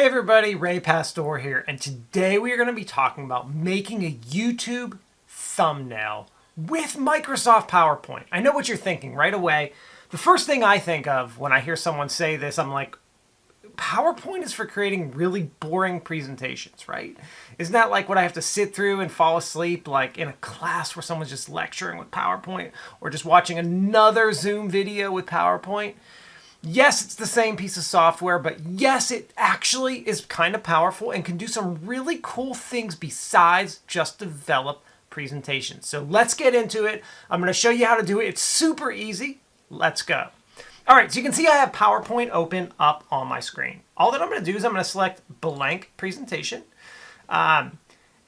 Hey everybody, Ray Pastor here, and today we are going to be talking about making a YouTube thumbnail with Microsoft PowerPoint. I know what you're thinking right away. The first thing I think of when I hear someone say this, I'm like, PowerPoint is for creating really boring presentations, right? Isn't that like what I have to sit through and fall asleep like in a class where someone's just lecturing with PowerPoint or just watching another Zoom video with PowerPoint? Yes, it's the same piece of software, but yes, it actually is kind of powerful and can do some really cool things besides just develop presentations. So let's get into it. I'm going to show you how to do it. It's super easy. Let's go. All right, so you can see I have PowerPoint open up on my screen. All that I'm going to do is I'm going to select blank presentation.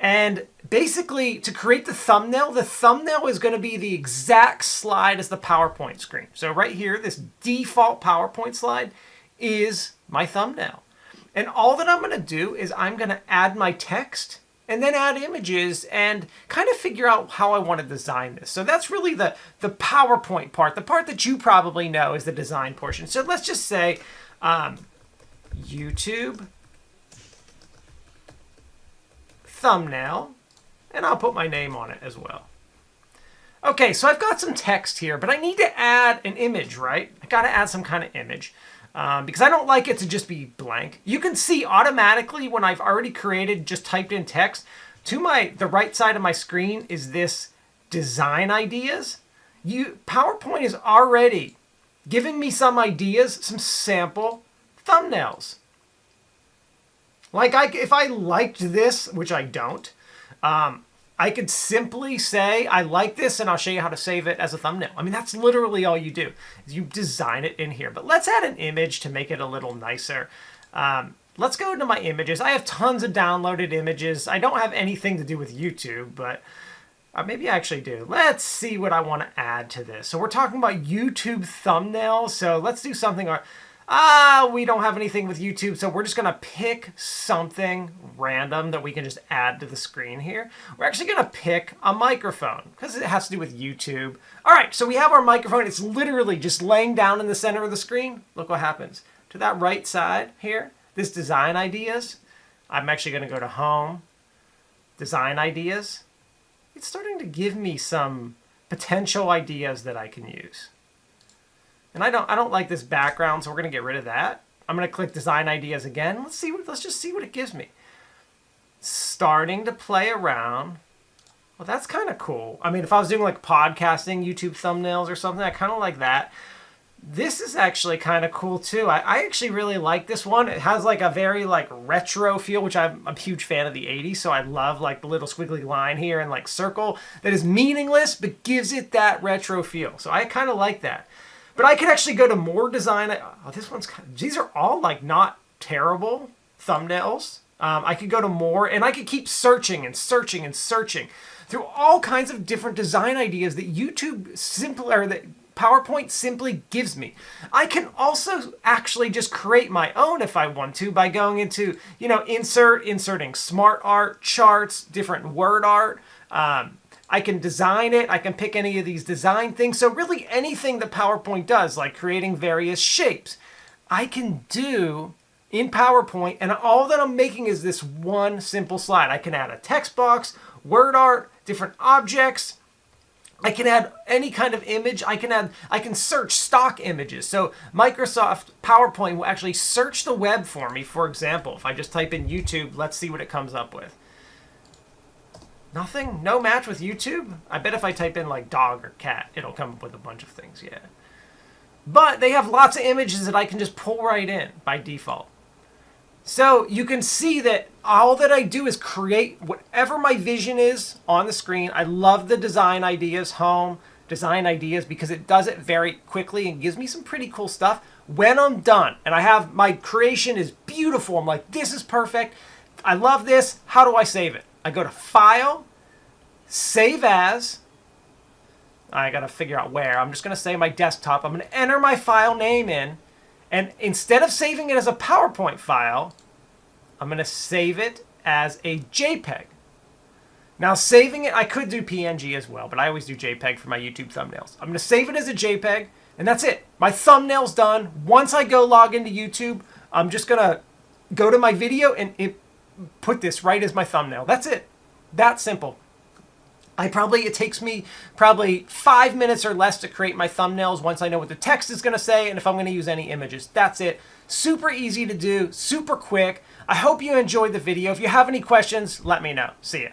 And basically, to create the thumbnail is going to be the exact slide as the PowerPoint screen. So right here, this default PowerPoint slide is my thumbnail. And all that I'm going to do is I'm going to add my text and then add images and kind of figure out how I want to design this. So that's really the PowerPoint part. The part that you probably know is the design portion. So let's just say YouTube thumbnail, and I'll put my name on it as well. Okay, so I've got some text here, but I need to add an image, right? I got to add some kind of image because I don't like it to just be blank. You can see automatically when I've already created, just typed in text, to the right side of my screen is this design ideas. PowerPoint is already giving me some ideas, some sample thumbnails. Like if I liked this, which I don't, I could simply say, I like this, and I'll show you how to save it as a thumbnail. I mean, that's literally all you do, is you design it in here. But let's add an image to make it a little nicer. Let's go into my images. I have tons of downloaded images. I don't have anything to do with YouTube, but maybe I actually do. Let's see what I want to add to this. So we're talking about YouTube thumbnails. So let's do something. We don't have anything with YouTube, so we're just going to pick something random that we can just add to the screen here. We're actually going to pick a microphone because it has to do with YouTube. All right, so we have our microphone. It's literally just laying down in the center of the screen. Look what happens. To that right side here, this design ideas. I'm actually going to go to home, design ideas. It's starting to give me some potential ideas that I can use. And I don't like this background, so we're going to get rid of that. I'm going to click Design Ideas again. Let's just see what it gives me. Starting to play around. Well, that's kind of cool. I mean, if I was doing like podcasting, YouTube thumbnails or something, I kind of like that. This is actually kind of cool too. I actually really like this one. It has like a very like retro feel, which I'm a huge fan of the 80s. So I love like the little squiggly line here and like circle that is meaningless, but gives it that retro feel. So I kind of like that. But I could actually go to more design. These are all like not terrible thumbnails. I could go to more, and I could keep searching and searching and searching through all kinds of different design ideas that that PowerPoint simply gives me. I can also actually just create my own if I want to by going into, inserting smart art, charts, different word art. I can design it. I can pick any of these design things. So really anything that PowerPoint does, like creating various shapes, I can do in PowerPoint. And all that I'm making is this one simple slide. I can add a text box, word art, different objects. I can add any kind of image. I can search stock images. So Microsoft PowerPoint will actually search the web for me. For example, if I just type in YouTube, let's see what it comes up with. Nothing? No match with YouTube? I bet if I type in like dog or cat, it'll come up with a bunch of things, yeah. But they have lots of images that I can just pull right in by default. So you can see that all that I do is create whatever my vision is on the screen. I love the design ideas, home, design ideas, because it does it very quickly and gives me some pretty cool stuff. When I'm done and I have my creation is beautiful, I'm like, this is perfect. I love this. How do I save it? I go to File, Save As. I got to figure out where. I'm just going to say my desktop. I'm going to enter my file name in. And instead of saving it as a PowerPoint file, I'm going to save it as a JPEG. Now saving it, I could do PNG as well, but I always do JPEG for my YouTube thumbnails. I'm going to save it as a JPEG, and that's it. My thumbnail's done. Once I go log into YouTube, I'm just going to go to my video and put this right as my thumbnail. That's it. That simple. It takes me probably 5 minutes or less to create my thumbnails once I know what the text is going to say and if I'm going to use any images. That's it. Super easy to do, super quick. I hope you enjoyed the video. If you have any questions, let me know. See ya.